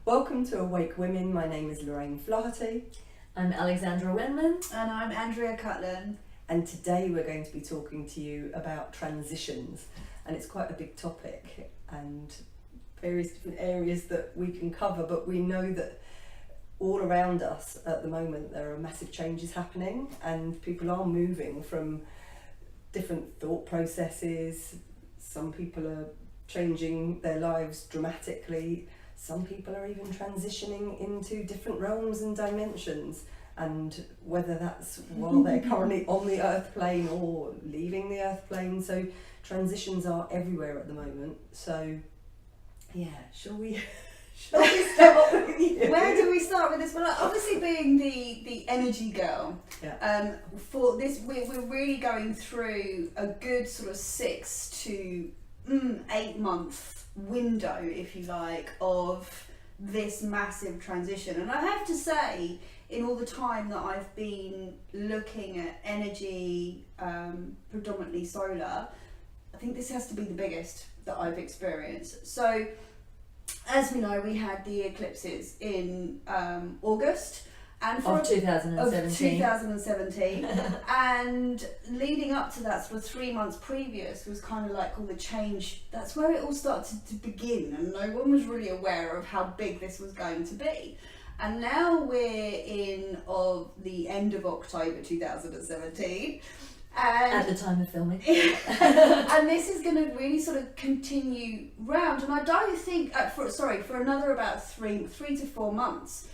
Welcome to Awake Women. My name is Lorraine Flaherty. I'm Alexandra Wenman. And I'm Andrea Cutland. And today we're going to be talking to you about transitions. And it's quite a big topic and various different areas that we can cover, but we know that all around us at the moment there are massive changes happening and people are moving from different thought processes. Some people are changing their lives dramatically. Some people are even transitioning into different realms and dimensions, and whether that's while they're currently on the earth plane or leaving the earth plane. So transitions are everywhere at the moment. So yeah, shall we start with you? Where do we start with this? Well, obviously being the energy girl, for this we're really going through a good sort of 6 to 8 month window, if you like, of this massive transition. And I have to say, in all the time that I've been looking at energy, predominantly solar, I think this has to be the biggest that I've experienced. So as we know, we had the eclipses in August and of 2017. And leading up to that, sort of 3 months previous, was kind of like all the change. That's where it all started to begin, and no one was really aware of how big this was going to be. And now we're in of the end of October 2017. And at the time of filming. And this is going to really sort of continue round, and I don't think for another about 3 to 4 months.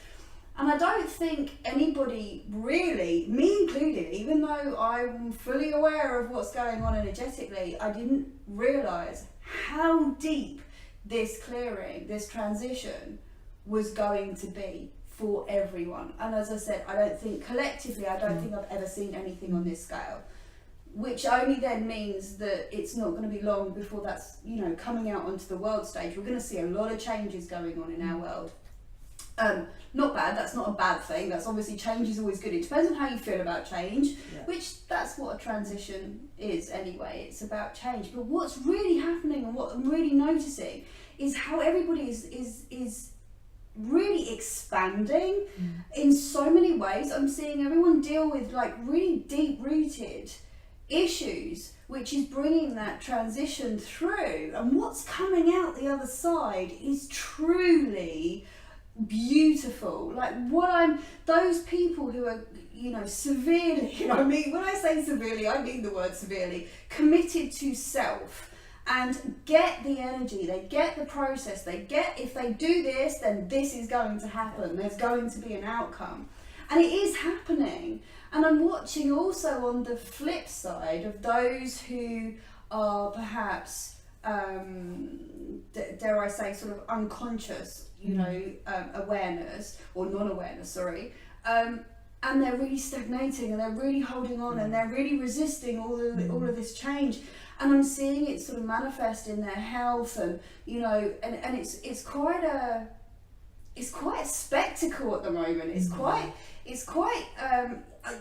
And I don't think anybody really, me included, even though I'm fully aware of what's going on energetically, I didn't realise how deep this clearing, this transition was going to be for everyone. And as I said, I don't think collectively, I don't think I've ever seen anything on this scale. Which only then means that it's not going to be long before that's, coming out onto the world stage. We're going to see a lot of changes going on in our world. Not bad, that's not a bad thing. That's obviously, change is always good. It depends on how you feel about change, which that's what a transition is anyway. It's about change. But what's really happening and what I'm really noticing is how everybody is really expanding in so many ways. I'm seeing everyone deal with like really deep-rooted issues, which is bringing that transition through, and what's coming out the other side is truly beautiful. Like those people who are, severely, when I say severely, I mean the word severely, committed to self and get the energy, they get the process, they get, if they do this, then this is going to happen, there's going to be an outcome. And it is happening. And I'm watching also on the flip side of those who are perhaps, dare I say, sort of unconscious, awareness or non-awareness, sorry. And they're really stagnating and they're really holding on and they're really resisting all of this change. And I'm seeing it sort of manifest in their health and, and it's quite a spectacle at the moment. It's quite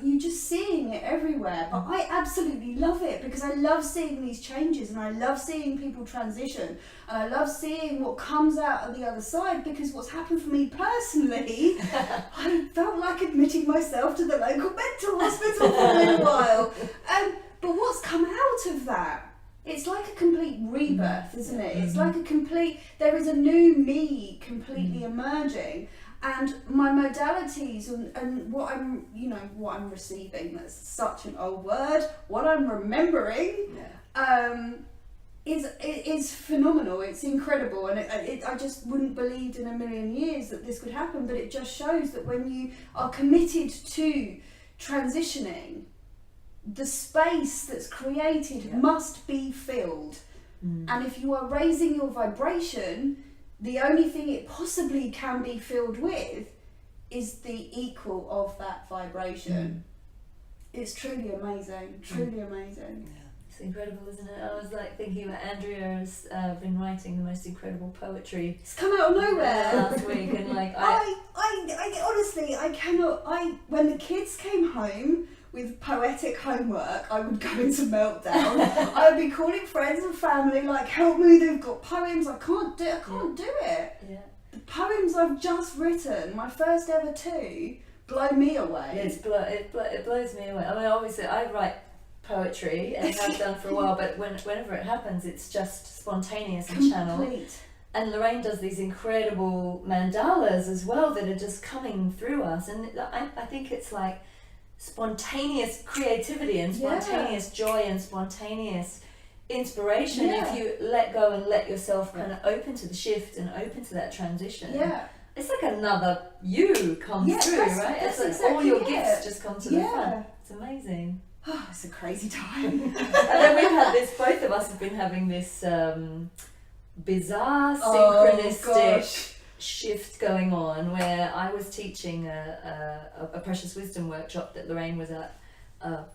you're just seeing it everywhere, but I absolutely love it because I love seeing these changes and I love seeing people transition and I love seeing what comes out of the other side, because what's happened for me personally, I felt like admitting myself to the local mental hospital for a little while. But what's come out of that? It's like a complete rebirth, isn't it? It's like there is a new me completely emerging. And my modalities and what I'm receiving, that's such an old word, what I'm remembering is phenomenal. It's incredible. And I just wouldn't believe in a million years that this could happen, but it just shows that when you are committed to transitioning, the space that's created must be filled. And if you are raising your vibration, the only thing it possibly can be filled with is the equal of that vibration. It's truly amazing, amazing. Yeah. It's incredible, isn't it? I was like thinking about Andrea's been writing the most incredible poetry. It's come out of nowhere last week, and like I honestly, I cannot. When the kids came home with poetic homework, I would go into meltdown. I would be calling friends and family, like, help me, they've got poems, I can't do it. Yeah. the poems I've just written, my first ever 2, blow me away. It blows me away. I mean, obviously, I write poetry and have done for a while, but whenever it happens, it's just spontaneous and channeled. Complete. And Lorraine does these incredible mandalas as well that are just coming through us, and I think it's like spontaneous creativity and spontaneous joy and spontaneous inspiration if you let go and let yourself kind of open to the shift and open to that transition. It's like another you comes through, right? It's like exactly all your gifts just come to the front. It's amazing. Oh, it's a crazy time. And then we've had this, both of us have been having this bizarre synchronistic shift going on, where I was teaching a precious wisdom workshop that Lorraine was at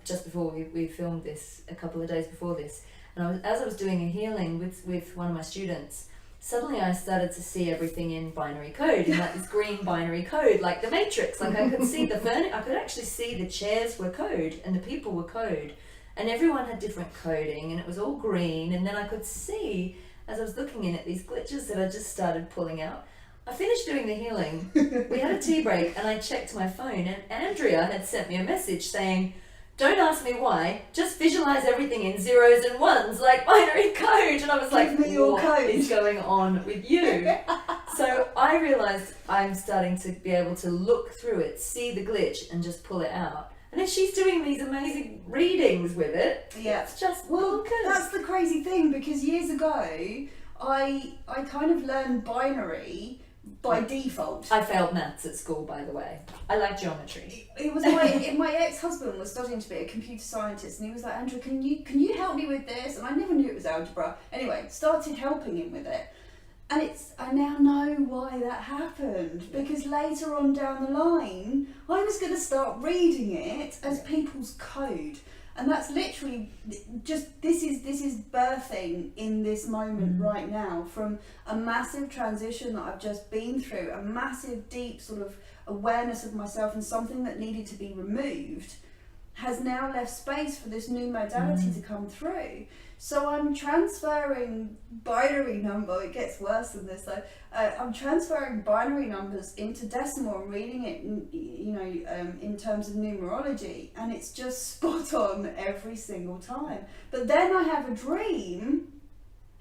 just before we filmed this, a couple of days before this, and as I was doing a healing with one of my students, suddenly I started to see everything in binary code, in like this green binary code, like the Matrix. Like I could see the furniture, I could actually see the chairs were code and the people were code, and everyone had different coding, and it was all green. And then I could see, as I was looking in at these glitches that I just started pulling out. I finished doing the healing, we had a tea break, and I checked my phone, and Andrea had sent me a message saying, "Don't ask me why, just visualize everything in zeros and ones like binary code." And I was like, what is going on with you? So I realized I'm starting to be able to look through it, see the glitch, and just pull it out. And then she's doing these amazing readings with it. It's just that's the crazy thing, because years ago I kind of learned binary by default. I failed maths at school, by the way. I like geometry. It was my ex-husband was studying to be a computer scientist, and he was like, "Andrew, can you help me with this?" And I never knew it was algebra. Anyway, started helping him with it, and I now know why that happened, because later on down the line I was going to start reading it as people's code. And that's literally just, this is birthing in this moment right now, from a massive transition that I've just been through, a massive deep sort of awareness of myself, and something that needed to be removed has now left space for this new modality to come through. So I'm transferring binary number, it gets worse than this though, I'm transferring binary numbers into decimal and reading it in terms of numerology, and it's just spot on every single time. But then I have a dream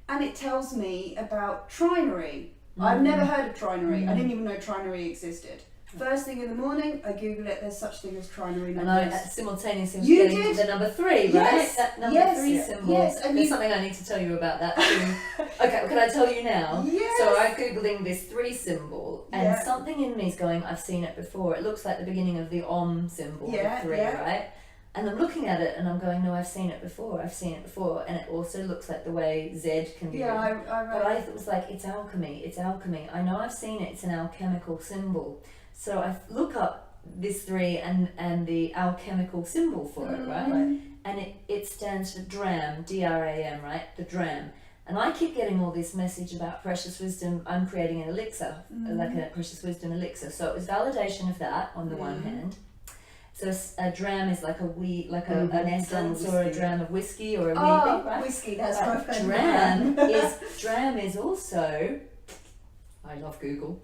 and it tells me about trinary. I've never heard of trinary. I didn't even know trinary existed. First thing in the morning, I Google it, there's such thing as trinary numbers. And I simultaneously was getting the number 3, right? Yes. That number 3 symbol. Yes. And there's something I need to tell you about that too. Okay, can I tell you now? Yes. So I'm Googling this 3 symbol, and something in me is going, I've seen it before. It looks like the beginning of the Om symbol, the 3, right? And I'm looking at it and I'm going, no, I've seen it before. And it also looks like the way Z can be written. But I was like, it's alchemy. I know I've seen it. It's an alchemical symbol. So I look up this 3 and the alchemical symbol for it, right? And it stands for DRAM, D-R-A-M, right? The DRAM. And I keep getting all this message about precious wisdom. I'm creating an elixir, like a precious wisdom elixir. So it was validation of that on the one hand. So a dram is like an essence or a dram of whiskey or a weeping, right? Whiskey, that's my friend. Dram is also, I love Google,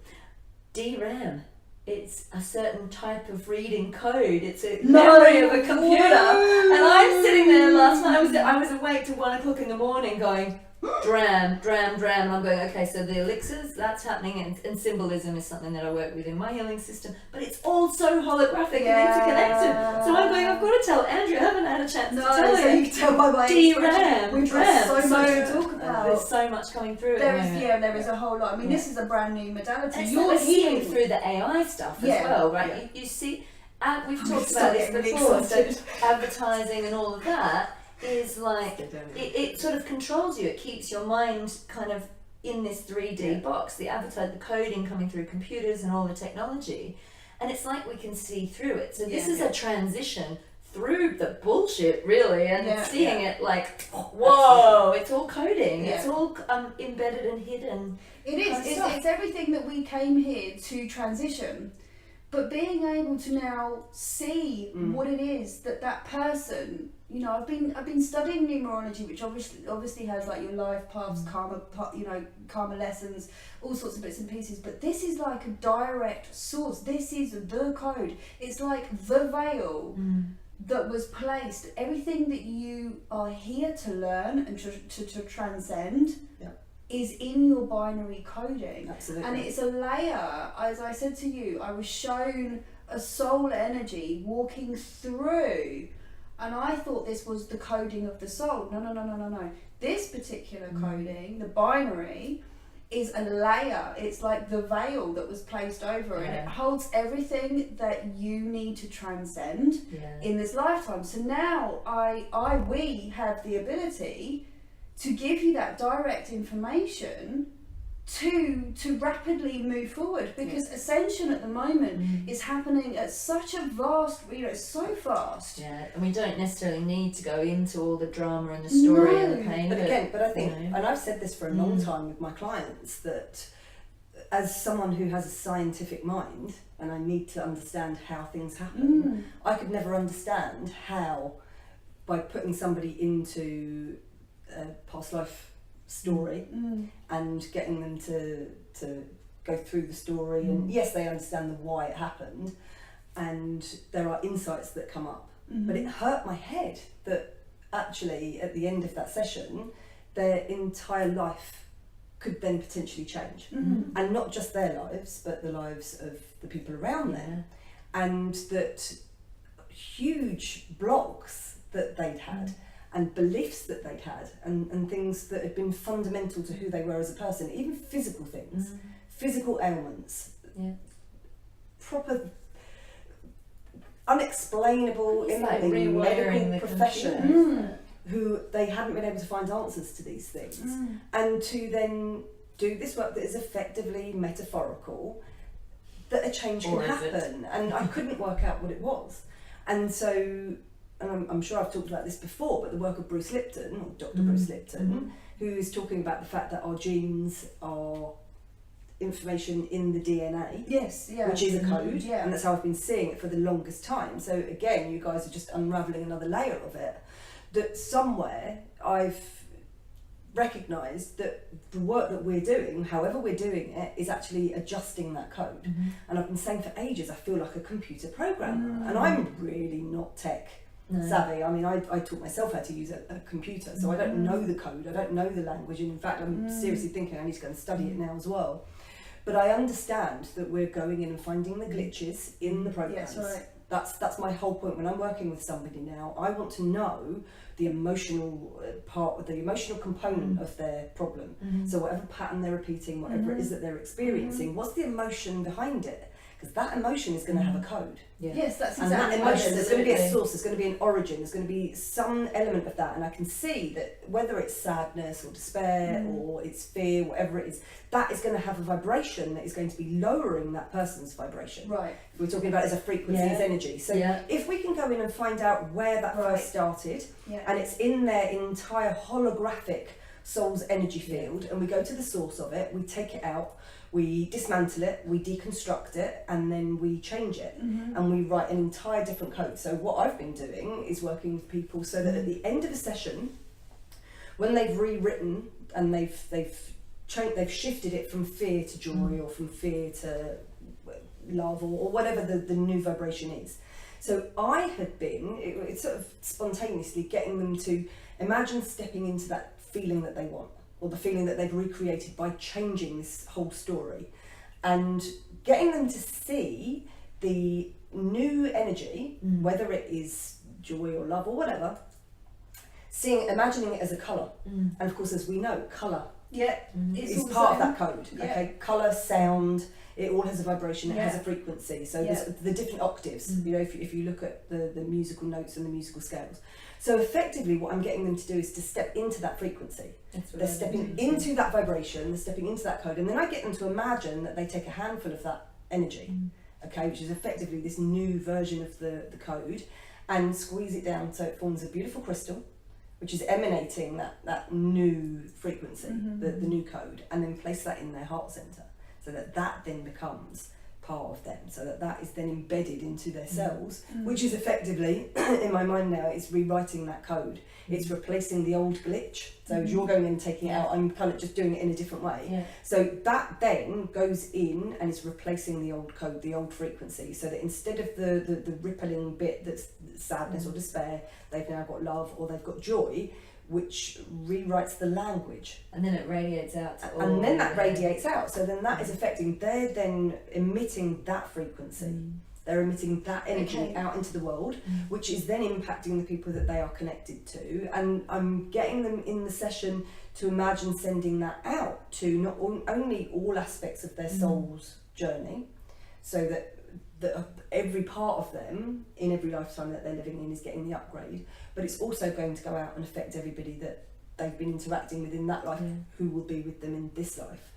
DRAM. It's a certain type of reading code. It's a memory of a computer. And I'm sitting there last night, I was awake till 1 o'clock in the morning going, dram. And I'm going, okay, so the elixirs, that's happening, and symbolism is something that I work with in my healing system, but it's all so holographic and interconnected. So I'm going, I've got to tell Andrew, I haven't had a chance to tell so you can tell by my DRAM. We've got so much to talk about. There's so much coming through There is a whole lot. I mean, this is a brand new modality. And you're healing through the AI stuff as well, right? You see, we've talked about this before, so advertising and all of that is like, it sort of controls you. It keeps your mind kind of in this 3D box, the the coding coming through computers and all the technology, and it's like we can see through it. So this is a transition through the bullshit, really, and seeing it like, whoa, it's all coding, it's all embedded and hidden. It is, it's everything that we came here to transition, but being able to now see what it is that person, you know, I've been studying numerology, which obviously has like your life paths, karma lessons, all sorts of bits and pieces. But this is like a direct source. This is the code. It's like the veil that was placed. Everything that you are here to learn and to transcend is in your binary coding. Absolutely. And it's a layer. As I said to you, I was shown a soul energy walking through, and I thought this was the coding of the soul. No. This particular coding, the binary, is a layer. It's like the veil that was placed over it. It holds everything that you need to transcend in this lifetime. So now we have the ability to give you that direct information to rapidly move forward, because ascension at the moment is happening at such a vast, you know, so fast. Yeah, and we don't necessarily need to go into all the drama and the story and the pain. But I think, and I've said this for a long time with my clients, that as someone who has a scientific mind and I need to understand how things happen, I could never understand how, by putting somebody into a past life story and getting them to go through the story, and yes, they understand the why it happened, and there are insights that come up, but it hurt my head that actually at the end of that session their entire life could then potentially change, and not just their lives but the lives of the people around them, and that huge blocks that they'd had and beliefs that they'd had, and things that had been fundamental to who they were as a person, even physical things, physical ailments, proper, unexplainable in like the medical profession, who they hadn't been able to find answers to these things, and to then do this work that is effectively metaphorical, that a change can happen, and I couldn't work out what it was. And so, and I'm sure I've talked about this before, but the work of Bruce Lipton, or Dr. Bruce Lipton, who is talking about the fact that our genes are information in the DNA, which is a code, and that's how I've been seeing it for the longest time. So again, you guys are just unravelling another layer of it, that somewhere I've recognised that the work that we're doing, however we're doing it, is actually adjusting that code. And I've been saying for ages, I feel like a computer programmer, and I'm really not tech savvy. I mean, I taught myself how to use a computer, so I don't know the code, I don't know the language, and in fact I'm seriously thinking I need to go and study it now as well. But I understand that we're going in and finding the glitches in the programs. That's my whole point. When I'm working with somebody now, I want to know the emotional part, the emotional component of their problem. So whatever pattern they're repeating, whatever it is that they're experiencing, what's the emotion behind it? Because that emotion is going to have a code. Yes, that's exactly. And that emotion, there's going to be a source, there's going to be an origin, there's going to be some element of that, and I can see that whether it's sadness or despair or it's fear, whatever it is, that is going to have a vibration that is going to be lowering that person's vibration. Right. We're talking about as a frequency, as energy. So if we can go in and find out where that first started, and it's in their entire holographic soul's energy field, and we go to the source of it, we take it out, we dismantle it, we deconstruct it, and then we change it, and we write an entire different code. So what I've been doing is working with people so that at the end of a session, when they've rewritten and they've shifted it from fear to joy, or from fear to love, or whatever the new vibration is. So I had been, it's sort of spontaneously getting them to imagine stepping into that feeling that they want, or the feeling that they've recreated by changing this whole story, and getting them to see the new energy, whether it is joy or love or whatever, imagining it as a colour. And of course, as we know, colour is part of that code. Okay, colour, sound, it all has a vibration, it has a frequency. So there's the different octaves, you know, if you look at the musical notes and the musical scales. So effectively what I'm getting them to do is to step into that frequency. They're stepping into that vibration, they're stepping into that code, and then I get them to imagine that they take a handful of that energy, okay, which is effectively this new version of the code, and squeeze it down so it forms a beautiful crystal, which is emanating that new frequency, the new code, and then place that in their heart center, so that then becomes part of them, so that is then embedded into their cells, which is effectively, in my mind now, it's rewriting that code. It's replacing the old glitch. So as you're going in and taking it out, I'm kind of just doing it in a different way. Yeah. So that then goes in and is replacing the old code, the old frequency, so that instead of the rippling bit that's sadness or despair, they've now got love or they've got joy, which rewrites the language. And then it radiates out to all. And then that radiates out. So then that is affecting, they're then emitting that frequency. They're emitting that energy out into the world, which is then impacting the people that they are connected to. And I'm getting them in the session to imagine sending that out to not only all aspects of their soul's journey, so that every part of them in every lifetime that they're living in is getting the upgrade, but it's also going to go out and affect everybody that they've been interacting with in that life, who will be with them in this life.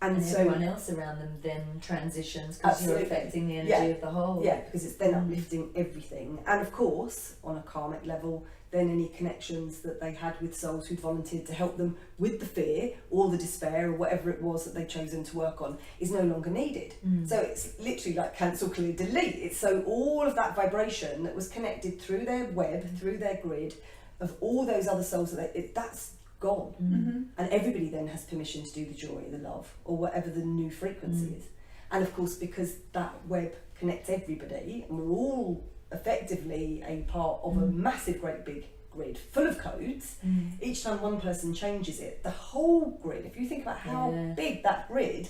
And so everyone else around them then transitions because you're affecting the energy of the whole. Yeah, because it's then uplifting everything. And of course, on a karmic level, then any connections that they had with souls who'd volunteered to help them with the fear or the despair or whatever it was that they'd chosen to work on is no longer needed. So it's literally like cancel, clear, delete. It's so all of that vibration that was connected through their web, through their grid of all those other souls, that's gone. And everybody then has permission to do the joy, the love, or whatever the new frequency is. And of course, because that web connects everybody and we're all effectively a part of a massive great big grid full of codes, each time one person changes it, the whole grid, if you think about how big that grid,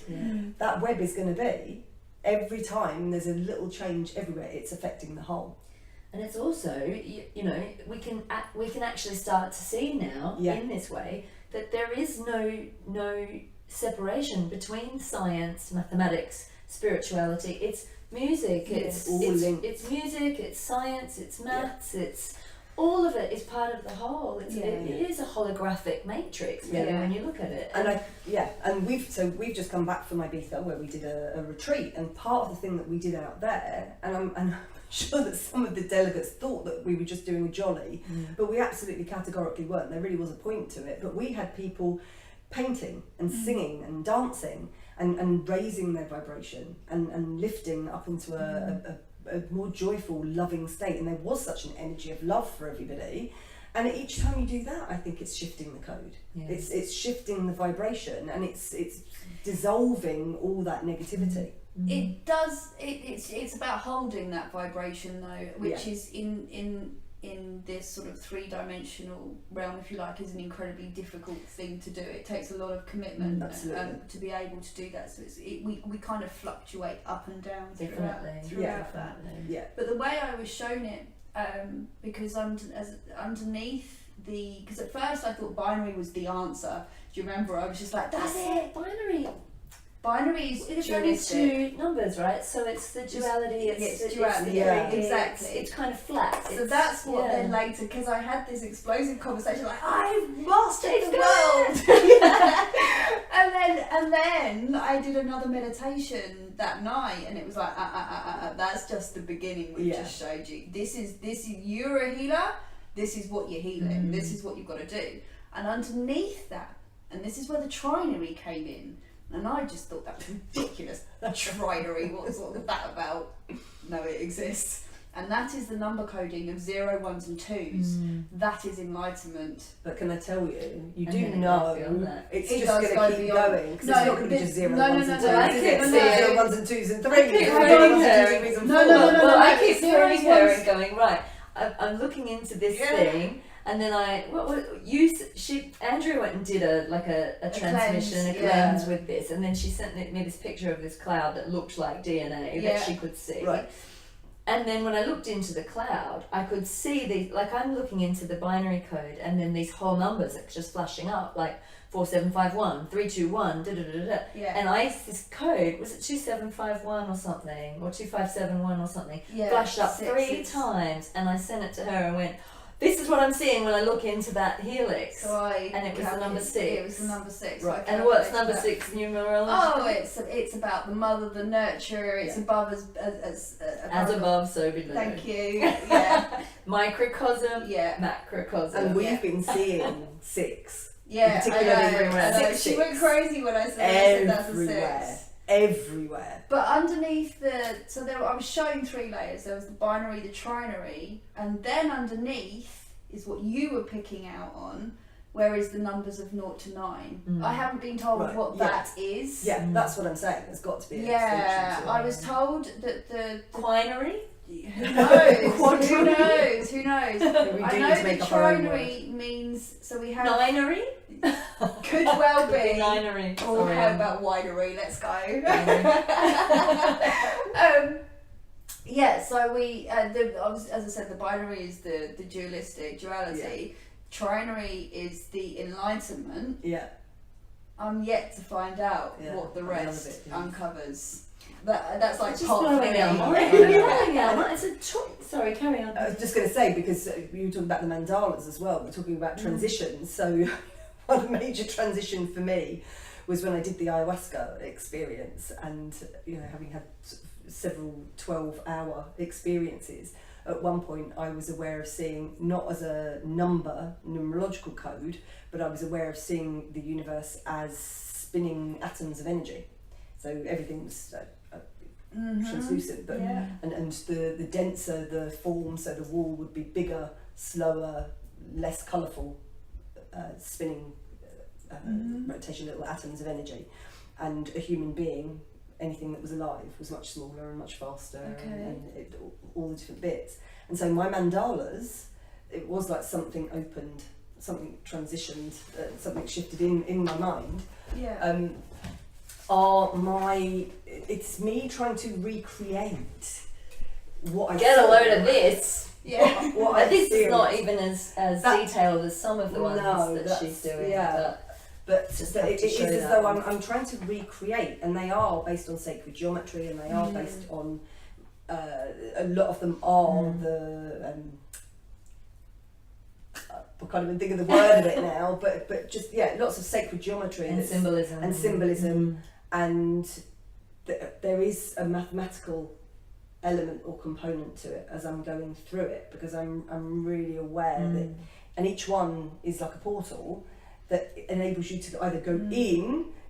that web is going to be, every time there's a little change everywhere, it's affecting the whole. And it's also, you know, we can actually start to see now in this way that there is no separation between science, mathematics, spirituality. It's music. It's music. It's science. It's maths. It's all of it is part of the whole. It is a holographic matrix, really, when you look at it. And we've just come back from Ibiza where we did a retreat, and part of the thing that we did out there, and I'm sure that some of the delegates thought that we were just doing a jolly, but we absolutely categorically weren't. There really was a point to it. But we had people painting and singing and dancing and raising their vibration and lifting up into a more joyful, loving state. And there was such an energy of love for everybody. And each time you do that, I think it's shifting the code. It's shifting the vibration, and it's dissolving all that negativity. It does. It's about holding that vibration though, which is in this sort of three-dimensional realm, if you like, is an incredibly difficult thing to do. It takes a lot of commitment to be able to do that. So we kind of fluctuate up and down throughout that. Yeah. But the way I was shown it, because underneath because at first I thought binary was the answer. Do you remember? I was just like, that's it, binary. Binary is it's only two numbers, right? So it's the duality. It's duality. Exactly. It's kind of flat. So that's what then later, because I had this explosive conversation like, I've mastered the world. And then I did another meditation that night, and it was like, that's just the beginning. We just showed you. This is you're a healer. This is what you're healing. This is what you've got to do. And underneath that, and this is where the trinary came in. And I just thought that was ridiculous. Trinary, what was that about? No, it exists. And that is the number coding of 0, 1s and 2s. That is enlightenment. But can I tell you, you do know it's it just going to keep going. Because it's not going to be just 0, 1s and 2s. It's 0, 1s and 2s and 3s. No, I keep hearing her and going, right, I'm looking into this thing. And then Andrea went and did a transmission, a cleanse with this, and then she sent me this picture of this cloud that looked like DNA that she could see. Right. And then when I looked into the cloud, I could see these, like I'm looking into the binary code, and then these whole numbers are just flashing up, like 4751, 321, da da da da. And this code, was it 2751 or something, or 2571 or something, flashed up 3 times, and I sent it to her and went, this is what I'm seeing when I look into that helix. And it was the number 6. It was the number 6. Right. And what's number 6 numerology? Oh, it's about the mother, the nurturer. It's above as above, so below. Thank you. Yeah. Microcosm. Macrocosm. And we've been seeing 6. Yeah, particularly everywhere. She went crazy when I said that's a 6. everywhere. But underneath I was showing 3 layers. There was the binary, the trinary, and then underneath is what you were picking out on, where is the numbers of 0 to 9. I haven't been told what that is. Yeah, that's what I'm saying. There's got to be an Yeah, extension to I it. was told that the Quinary? who knows? Who knows? Who knows? We I do know need to make that up our own trinary means, so we have Ninery? could well Could be be. ninery. Oh, Sorry, how about winery? Let's go. Yeah, so we, as I said, the binary is the dualistic duality. Trinary is the enlightenment. Yeah. I'm yet to find out what the rest uncovers. That's like It's just part blowing 3. our mind. Blowing our mind. It's a choice. Sorry, carry on. I was just going to say, because you were talking about the mandalas as well, we're talking about transitions. So one major transition for me was when I did the ayahuasca experience, and having had several 12-hour experiences, at one point I was aware of seeing, not as a numerological code, but I was aware of seeing the universe as spinning atoms of energy. So everything was translucent, but and the denser the form, so the wall would be bigger, slower, less colourful, spinning rotation, little atoms of energy, and a human being, anything that was alive, was much smaller and much faster, and all the different bits. And so my mandalas, it was like something opened, something transitioned, something shifted in my mind. Yeah. It's me trying to recreate what I Get a saw. load of this. Yeah. What I But this is not experienced. even as That- detailed as some of the ones No, that that's- she's doing. yeah. But Just it have to is show as that. though I'm trying to recreate, and they are based on sacred geometry, and they are based on a lot of them are the I can't even think of the word of it now, but just lots of sacred geometry and symbolism. and there is a mathematical element or component to it as I'm going through it, because I'm really aware that, and each one is like a portal that enables you to either go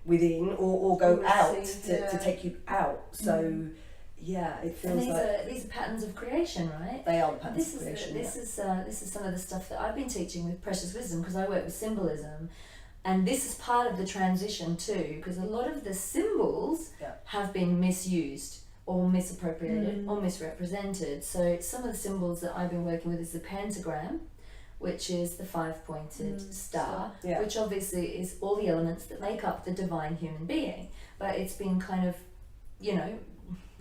within or go out to take you out. So it feels and these are patterns of creation, right? they are the patterns This of is creation. this is some of the stuff that I've been teaching with Precious Wisdom, because I work with symbolism, and this is part of the transition too, because a lot of the symbols have been misused or misappropriated or misrepresented. So some of the symbols that I've been working with is the pentagram, which is the 5-pointed star, which obviously is all the elements that make up the divine human being. But it's been kind of, I don't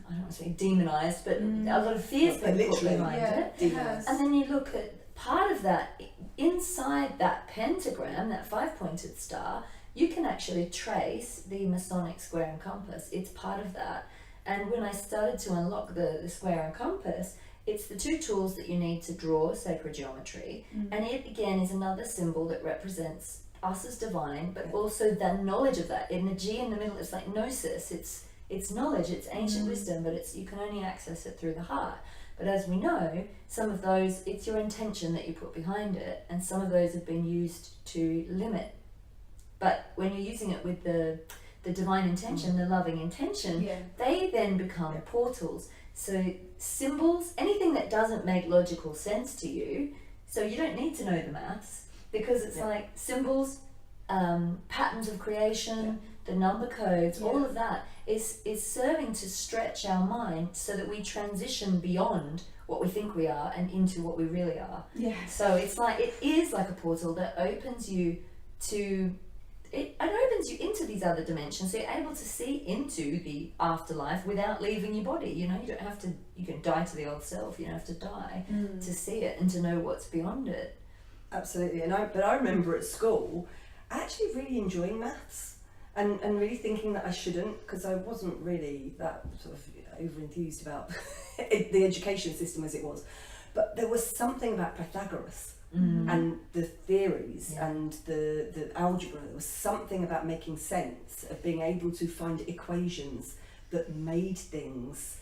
want to say demonized, but a lot of fear's been put behind it. Demonized. And then you look at part of that, inside that pentagram, that 5-pointed star, you can actually trace the Masonic square and compass. It's part of that. And when I started to unlock the square and compass, it's the 2 tools that you need to draw sacred geometry. And it again is another symbol that represents us as divine, but also the knowledge of that energy in the middle. It's like gnosis. It's knowledge, it's ancient wisdom, but you can only access it through the heart. But as we know, some of those, it's your intention that you put behind it, and some of those have been used to limit. But when you're using it with the divine intention, the loving intention, they then become portals. So symbols, anything that doesn't make logical sense to you, so you don't need to know the maths, because it's like symbols, patterns of creation, the number codes, all of that is serving to stretch our mind so that we transition beyond what we think we are and into what we really are. So it's like, it is like a portal that opens you to, it opens you into these other dimensions, so you're able to see into the afterlife without leaving your body. You don't have to, you can die to the old self, you don't have to die to see it and to know what's beyond it. Absolutely. But I remember at school actually really enjoying maths. And really thinking that I shouldn't, because I wasn't really that sort of over-enthused about the education system as it was. But there was something about Pythagoras and the theories and the algebra. There was something about making sense, of being able to find equations that made things.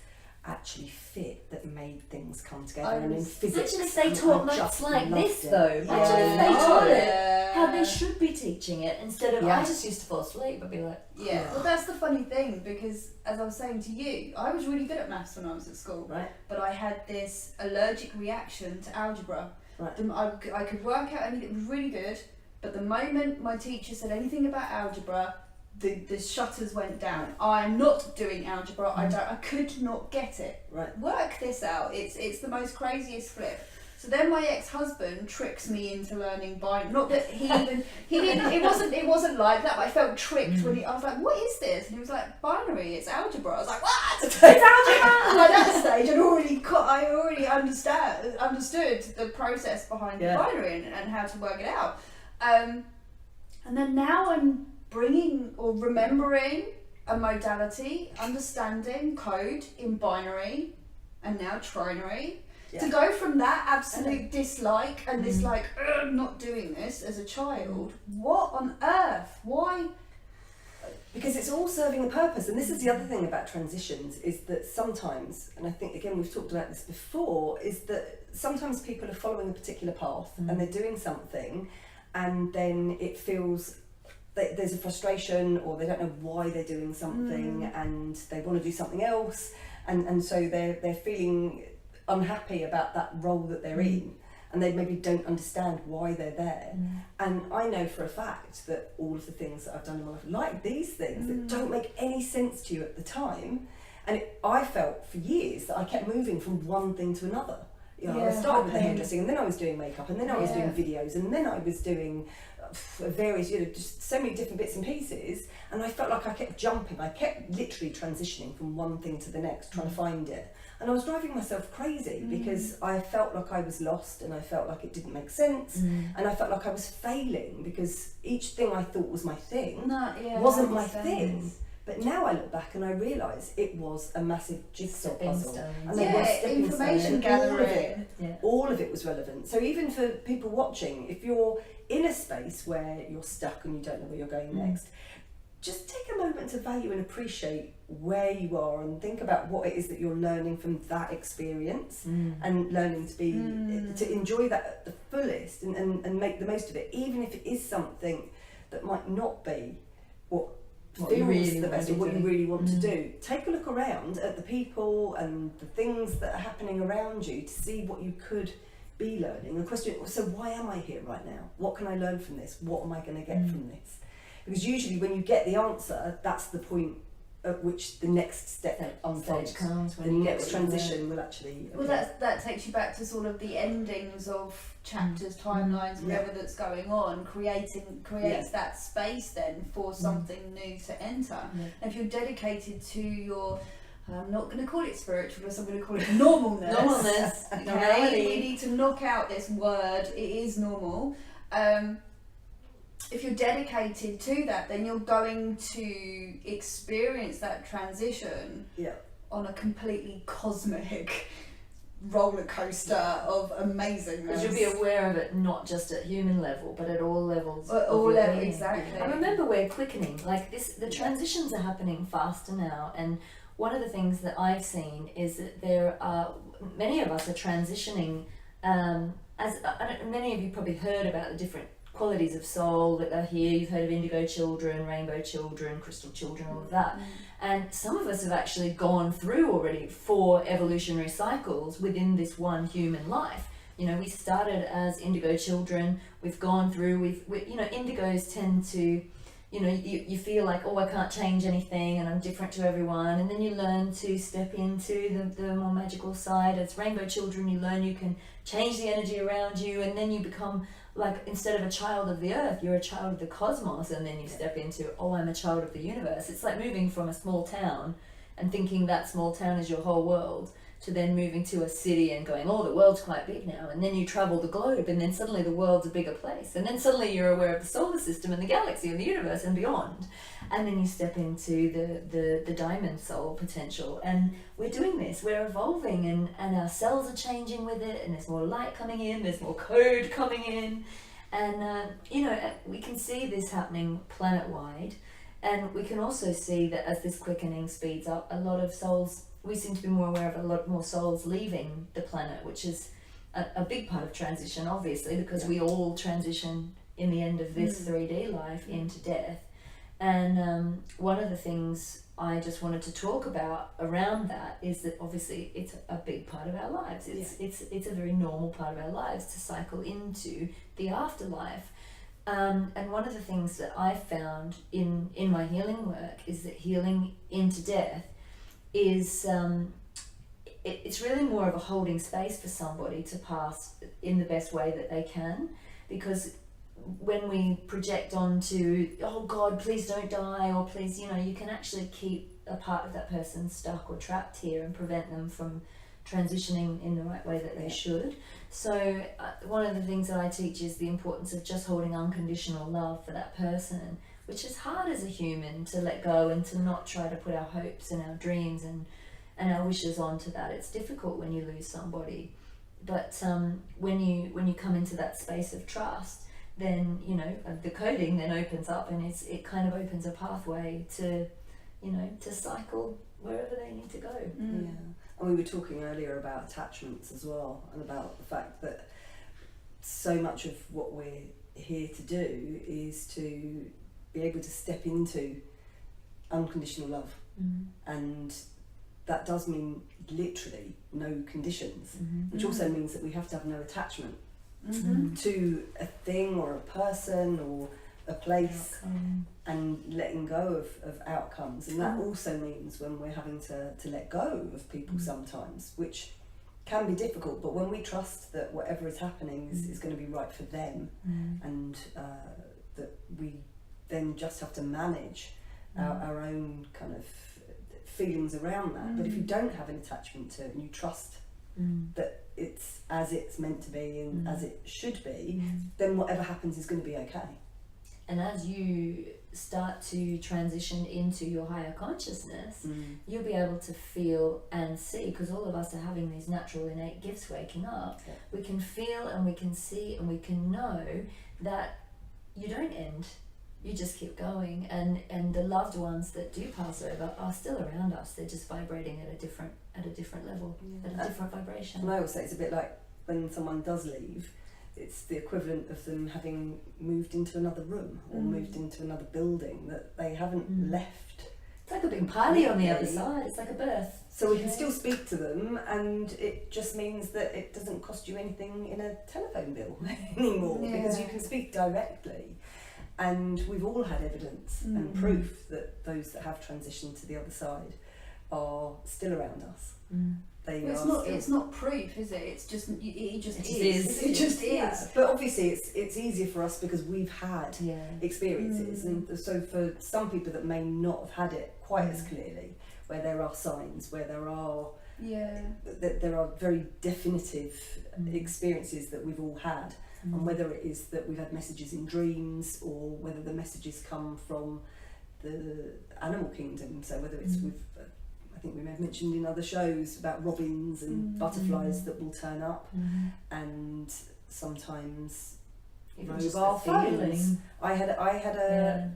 actually fit that made things come together. And in physics, imagine if they taught I maths just like this loved it. though. Imagine if they Yeah. taught it Yeah. how they should be teaching it instead of Yeah. I just used to fall asleep. I'd be like, Yeah, well, that's the funny thing, because as I was saying to you, I was really good at maths when I was at school, Right. but I had this allergic reaction to algebra. Right. I could work out anything, it was really good, but the moment my teacher said anything about algebra, the shutters went down. I'm not doing algebra. I could not get it. Right. Work this out. It's the most craziest flip. So then my ex-husband tricks me into learning binary. Not that he didn't. It wasn't like that. But I felt tricked when I was like, "What is this?" And he was like, "Binary. It's algebra." I was like, "What? It's algebra!" By that stage, I already understood the process behind the binary and how to work it out. And then now I'm bringing or remembering a modality, understanding code in binary, and now trinary. To go from that absolute dislike and this like, not doing this as a child, what on earth? Why? Because it's all serving a purpose. And this is the other thing about transitions, is that sometimes, and I think again we've talked about this before, is that sometimes people are following a particular path and they're doing something, and then it feels that there's a frustration, or they don't know why they're doing something, and they want to do something else, and so they're feeling unhappy about that role that they're in, and they maybe don't understand why they're there. And I know for a fact that all of the things that I've done in my life, like these things that don't make any sense to you at the time, and I felt for years that I kept moving from one thing to another. You know, I started with the hairdressing, and then I was doing makeup, and then I was doing videos, and then I was doing various, just so many different bits and pieces, and I felt like I kept jumping. I kept literally transitioning from one thing to the next, trying to find it. And I was driving myself crazy because I felt like I was lost, and I felt like it didn't make sense, and I felt like I was failing because each thing I thought was my thing wasn't my thing. But now I look back and I realise it was a massive jigsaw puzzle. And they were stepping information gathering. All of it was relevant. So even for people watching, if you're in a space where you're stuck and you don't know where you're going next, just take a moment to value and appreciate where you are, and think about what it is that you're learning from that experience, and learning to be to enjoy that at the fullest, and make the most of it, even if it is something that might not be what feels really the best, or what you doing. really want to do. Take a look around at the people and the things that are happening around you to see what you could be learning, and question, so why am I here right now? What can I learn from this? What am I going to get from this? Because usually when you get the answer, that's the point at which the next step unfolds. Comes when the you next get transition will actually Well, that takes you back to sort of the endings of chapters, timelines, whatever that's going on. Creates that space then for something new to enter. And if you're dedicated to your, I'm not going to call it spiritualness, I'm going to call it normalness. Okay, we need to knock out this word. It is normal. If you're dedicated to that, then you're going to experience that transition on a completely cosmic roller coaster of amazingness. Because you'll be aware of it not just at human level, but at all levels. At all levels, exactly. And remember, we're quickening. Like this, the transitions are happening faster now. And one of the things that I've seen is that there are many of us are transitioning. Many of you probably heard about the different qualities of soul that are here. You've heard of indigo children, rainbow children, crystal children, all of that. And some of us have actually gone through already 4 evolutionary cycles within this one human life. You know, we started as indigo children, we've gone through, indigos tend to, you feel like, oh, I can't change anything and I'm different to everyone, and then you learn to step into the more magical side. As rainbow children, you learn you can change the energy around you, and then you become like, instead of a child of the earth, you're a child of the cosmos, and then you step into, oh, I'm a child of the universe. It's like moving from a small town and thinking that small town is your whole world, to then moving to a city and going, oh, the world's quite big now, and then you travel the globe, and then suddenly the world's a bigger place, and then suddenly you're aware of the solar system and the galaxy and the universe and beyond, and then you step into the diamond soul potential. And we're doing this, we're evolving, and our cells are changing with it, and there's more light coming in, there's more code coming in, and we can see this happening planet-wide. And we can also see that as this quickening speeds up, a lot of souls we seem to be more aware of a lot more souls leaving the planet, which is a big part of transition, obviously, because we all transition in the end of this 3D life into death. And one of the things I just wanted to talk about around that is that obviously it's a big part of our lives. It's a very normal part of our lives to cycle into the afterlife. And one of the things that I've found in my healing work is that healing into death is it's really more of a holding space for somebody to pass in the best way that they can, because when we project onto, oh God, please don't die, or please, you can actually keep a part of that person stuck or trapped here and prevent them from transitioning in the right way that they should. So one of the things that I teach is the importance of just holding unconditional love for that person, which is hard as a human to let go and to not try to put our hopes and our dreams and our wishes onto that. It's difficult when you lose somebody, but when you come into that space of trust, then the coding then opens up, and it kind of opens a pathway to to cycle wherever they need to go. Yeah. And we were talking earlier about attachments as well, and about the fact that so much of what we're here to do is to be able to step into unconditional love. And that does mean literally no conditions, which also means that we have to have no attachment to a thing or a person or a place, and letting go of outcomes. And that also means when we're having to let go of people sometimes, which can be difficult, but when we trust that whatever is happening is going to be right for them, and that we then just have to manage our own kind of feelings around that. But if you don't have an attachment to it and you trust that it's as it's meant to be and as it should be, then whatever happens is going to be okay. And as you start to transition into your higher consciousness, you'll be able to feel and see, because all of us are having these natural innate gifts waking up. We can feel and we can see and we can know that you don't end. You just keep going, and the loved ones that do pass over are still around us. They're just vibrating at a different level, at a different vibration. And I always say it's a bit like when someone does leave, it's the equivalent of them having moved into another room or moved into another building, that they haven't left. It's like a big party on the other side. It's like a birth. So we can still speak to them, and it just means that it doesn't cost you anything in a telephone bill anymore, because you can speak directly. And we've all had evidence and proof that those that have transitioned to the other side are still around us. It's not proof, is it? It's just it is. It just is. Yeah. But obviously it's easier for us because we've had experiences, and so for some people that may not have had it quite as clearly, where there are signs, where there are there are very definitive experiences that we've all had. And whether it is that we've had messages in dreams, or whether the messages come from the animal kingdom, so whether it's with, I think we may have mentioned in other shows about robins and butterflies that will turn up, and sometimes mobile phones. I had a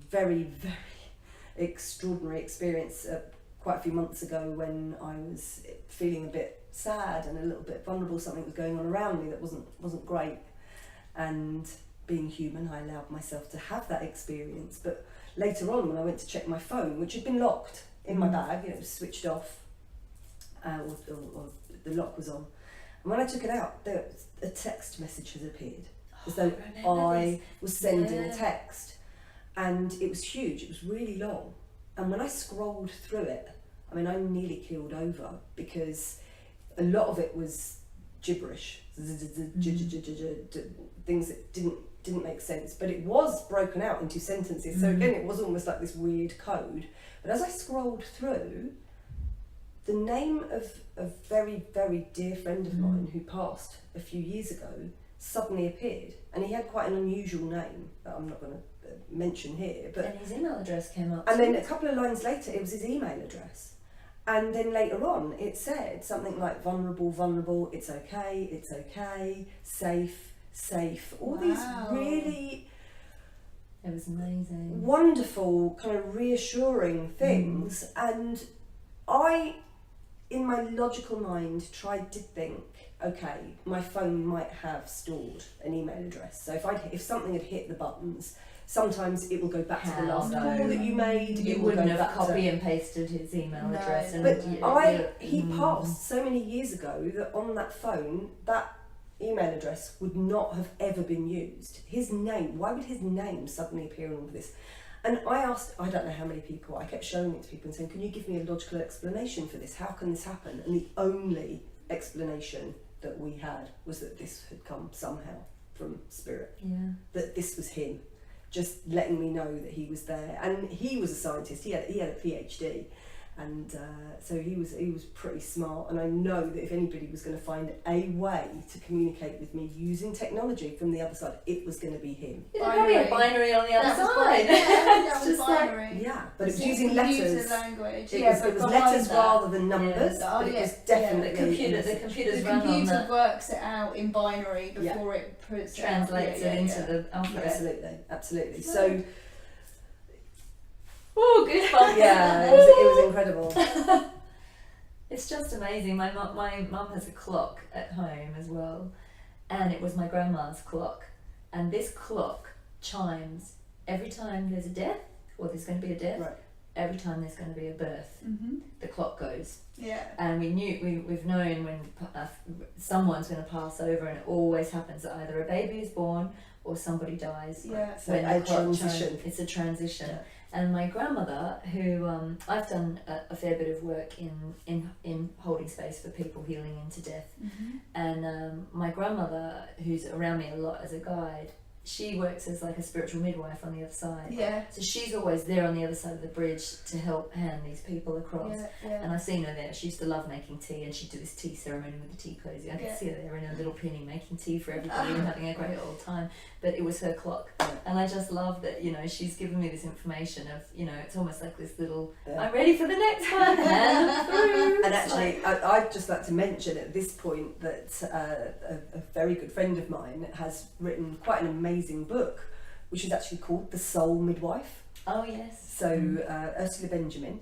very, very extraordinary experience quite a few months ago when I was feeling a bit sad and a little bit vulnerable. Something was going on around me that wasn't great, and being human, I allowed myself to have that experience. But later on, when I went to check my phone, which had been locked in my bag, it was switched off, or the lock was on, and when I took it out, a text message had appeared, as though I was sending a text, and it was huge. It was really long, and when I scrolled through it, I mean, I nearly keeled over, because a lot of it was gibberish, things that didn't make sense, but it was broken out into sentences. So again, it was almost like this weird code. But as I scrolled through, the name of a very, very dear friend of mine who passed a few years ago suddenly appeared, and he had quite an unusual name that I'm not going to mention here. But and his email address came up. And then a couple of lines later, it was his email address. And then later on, it said something like vulnerable, it's okay, safe, all these really it was amazing, wonderful, kind of reassuring things. And I in my logical mind, tried to think, okay, my phone might have stored an email address. So if something had hit the buttons, sometimes it will go back to the last call that you made. You wouldn't have copy and pasted his email address. And but he passed so many years ago that on that phone, that email address would not have ever been used. His name, why would his name suddenly appear in all of this? And I asked, I don't know how many people, I kept showing it to people and saying, can you give me a logical explanation for this? How can this happen? And the only explanation that we had was that this had come somehow from spirit. Yeah. That this was him, just letting me know that he was there. And he was a scientist, he had a PhD. And so he was pretty smart, and I know that if anybody was going to find a way to communicate with me using technology from the other side, it was going to be him. There's probably a binary on the other side. That was binary. Yeah, but it was using letters. Language. It was letters rather than numbers, but it was definitely the computer's run on computer that. works it out in binary before it puts Translates it into the alphabet. Absolutely. So. Oh, good fun. Yeah, it was incredible. It's just amazing. My mum has a clock at home as well, and it was my grandma's clock. And this clock chimes every time there's a death, or there's going to be a death. Right. Every time there's going to be a birth, the clock goes. Yeah. And we've known when someone's going to pass over, and it always happens that either a baby is born or somebody dies. Yeah. So a transition. It's a transition. Yeah. And my grandmother, who I've done a fair bit of work in holding space for people healing into death, and my grandmother, who's around me a lot as a guide, she works as like a spiritual midwife on the other side. Yeah. So she's always there on the other side of the bridge to help hand these people across. Yeah. And I've seen her there. She used to love making tea, and she'd do this tea ceremony with the tea cozy. I could see her there in a little penny making tea for everybody and having a great old time. But it was her clock. And I just love that, she's given me this information of, it's almost like this little, I'm ready for the next one. And through. And actually, I'd just like to mention at this point that a very good friend of mine has written quite an amazing book, which is actually called The Soul Midwife. Oh, yes. So Ursula Benjamin,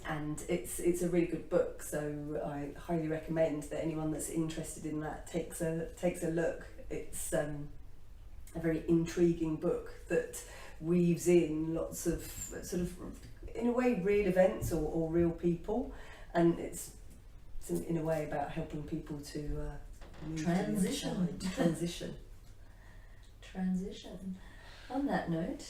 and it's a really good book. So I highly recommend that anyone that's interested in that takes a look. It's a very intriguing book that weaves in lots of sort of, in a way, real events or real people, and it's in a way about helping people to move transition. Transition. On that note,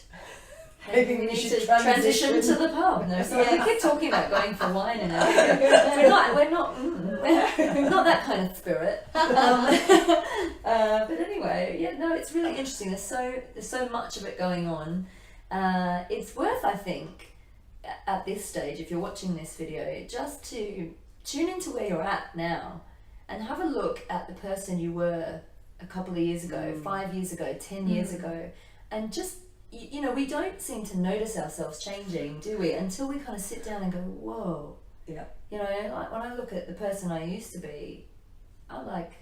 maybe we need to transition to the pub. No, so we keep talking about going for wine and everything. We're not that kind of spirit. But anyway, it's really interesting. There's so much of it going on. It's worth, I think, at this stage, if you're watching this video, just to tune into where you're at now and have a look at the person you were a couple of years ago, 5 years ago, 10 years ago, and just, we don't seem to notice ourselves changing, do we, until we kind of sit down and go, whoa. Yeah. Like when I look at the person I used to be, I'm like,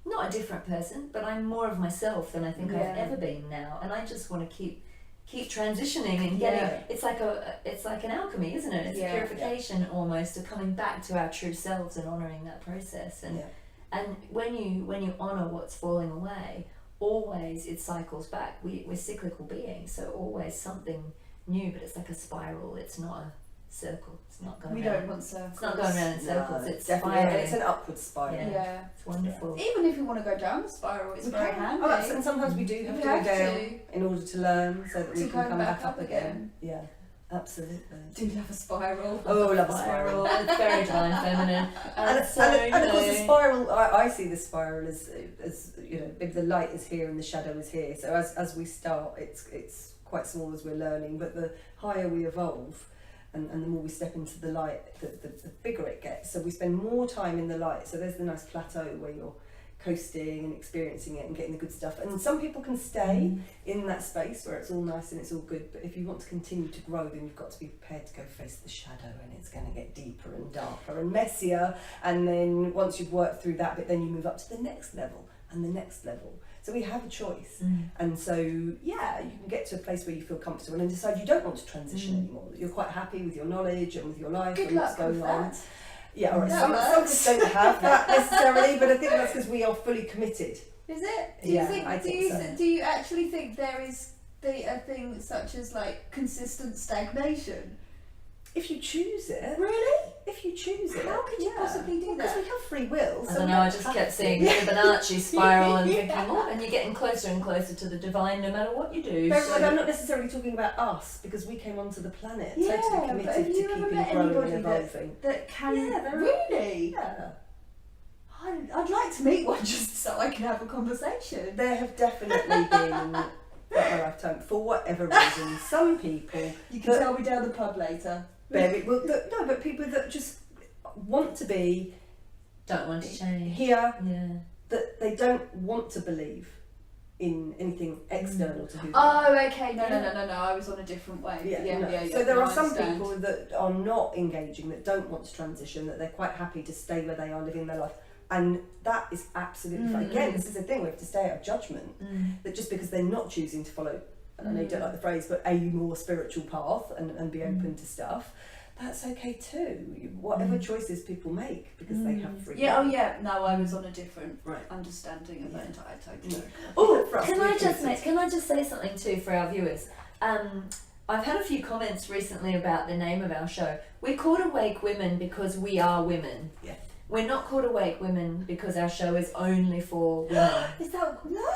not a different person, but I'm more of myself than I think I've ever been now, and I just want to keep transitioning and getting. It's like an alchemy, isn't it? It's a purification almost of coming back to our true selves and honouring that process. And when you honour what's falling away, always it cycles back. We're cyclical beings, so always something new, but it's like a spiral. It's not a circle. It's not going. We around. don't want circles. It's not going around in circles. It's definitely. spiraling. It's an upward spiral. Yeah. It's wonderful. Even if you want to go down the spiral, it's very handy. And sometimes we do have to go down in order to learn, so that we can come back up again. Yeah. Absolutely. Do love a spiral. Oh, love a spiral. It's very divine feminine. And of course the spiral, I see the spiral as maybe the light is here and the shadow is here. So as we start, it's quite small as we're learning, but the higher we evolve and the more we step into the light, the bigger it gets. So we spend more time in the light. So there's the nice plateau where you're coasting and experiencing it and getting the good stuff. And some people can stay in that space where it's all nice and it's all good, but if you want to continue to grow, then you've got to be prepared to go face the shadow, and it's going to get deeper and darker and messier. And then once you've worked through that bit, then you move up to the next level and the next level. So we have a choice. And so you can get to a place where you feel comfortable and decide you don't want to transition anymore, that you're quite happy with your knowledge and with your life and what's going on. Yeah, all right. That Some of us don't have that necessarily, but I think that's because we are fully committed. Is it? Yeah, I think so. Do you actually think there is a thing such as like consistent stagnation? If you choose it. Really? If you choose it. How could you possibly do Because that? we have free will. I so don't we know, I don't just have kept to. seeing the Fibonacci spiral and thinking, oh, and you're getting closer and closer to the divine no matter what you do. But So- I'm not necessarily talking about us, because we came onto the planet Yeah, totally but committed have to you ever keeping met growing anybody and evolving. that can Yeah, there are- really? Yeah. I'd like to meet one just so I can have a conversation. There have definitely been throughout my lifetime, for whatever reason, some people You can that tell me down the pub later. but people that just want to be Don't want to change. here, Yeah. that they don't want to believe in anything external to who they Oh, are. okay. No. I was on a different way. No. So there are some people that are not engaging, that don't want to transition, that they're quite happy to stay where they are living their life. And that is absolutely fine. Again, this is the thing, we have to stay out of judgment. That just because they're not choosing to follow, and I know you don't like the phrase, but a more spiritual path and be open to stuff, that's okay too. Whatever choices people make, because they have free Yeah. will. Oh, yeah. No, I was on a different Right. understanding of that. I totally. Oh, For us, can we're I just committed. say something too for our viewers? I've had a few comments recently about the name of our show. We're called Awake Women because we are women. Yeah. We're not called Awake Women because our show is only for women. Is that no?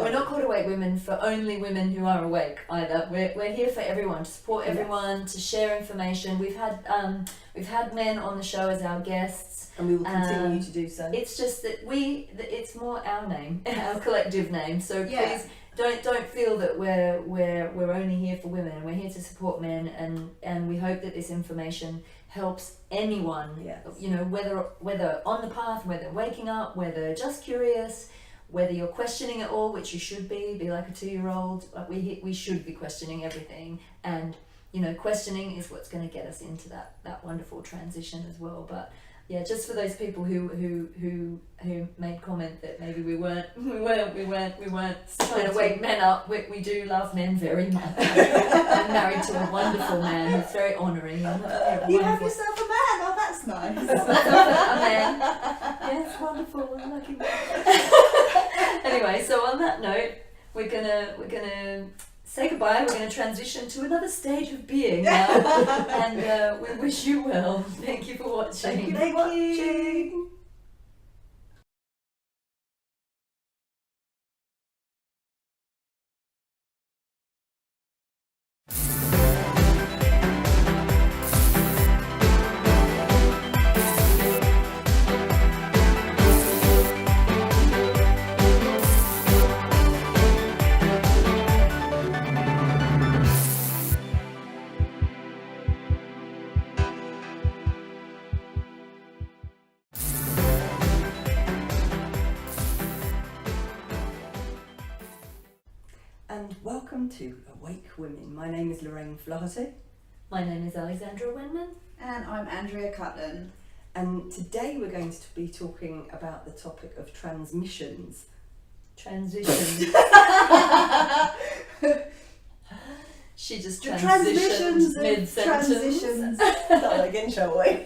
We're not called Awake Women for only women who are awake either. We're here for everyone, to support everyone, to share information. We've had men on the show as our guests. And we will continue to do so. It's just that it's more our name, our collective name. So Yeah. please don't feel that we're only here for women. We're here to support men, and we hope that this information helps anyone. Yes. You know, whether on the path, whether waking up, whether just curious, whether you're questioning it all, which you should be like a 2-year-old. Like we should be questioning everything, and you know, questioning is what's going to get us into that wonderful transition as well. But yeah, just for those people who made comment that maybe we weren't trying to wake men up. We do love men very much. I'm married to a wonderful man who's very honouring. You have yourself a man. Oh, that's nice. A man. Yes, wonderful. I'm lucky. Anyway, so on that note, we're gonna say goodbye. We're going to transition to another stage of being now, and we wish you well. Thank you for watching. Thank you for watching. And welcome to Awake Women. My name is Lorraine Flaherty. My name is Alexandra Wenman. And I'm Andrea Cutland. And today we're going to be talking about the topic of transmissions. Transition. She just The transitioned transmissions of mid-sentence. transitions. Start again, shall we?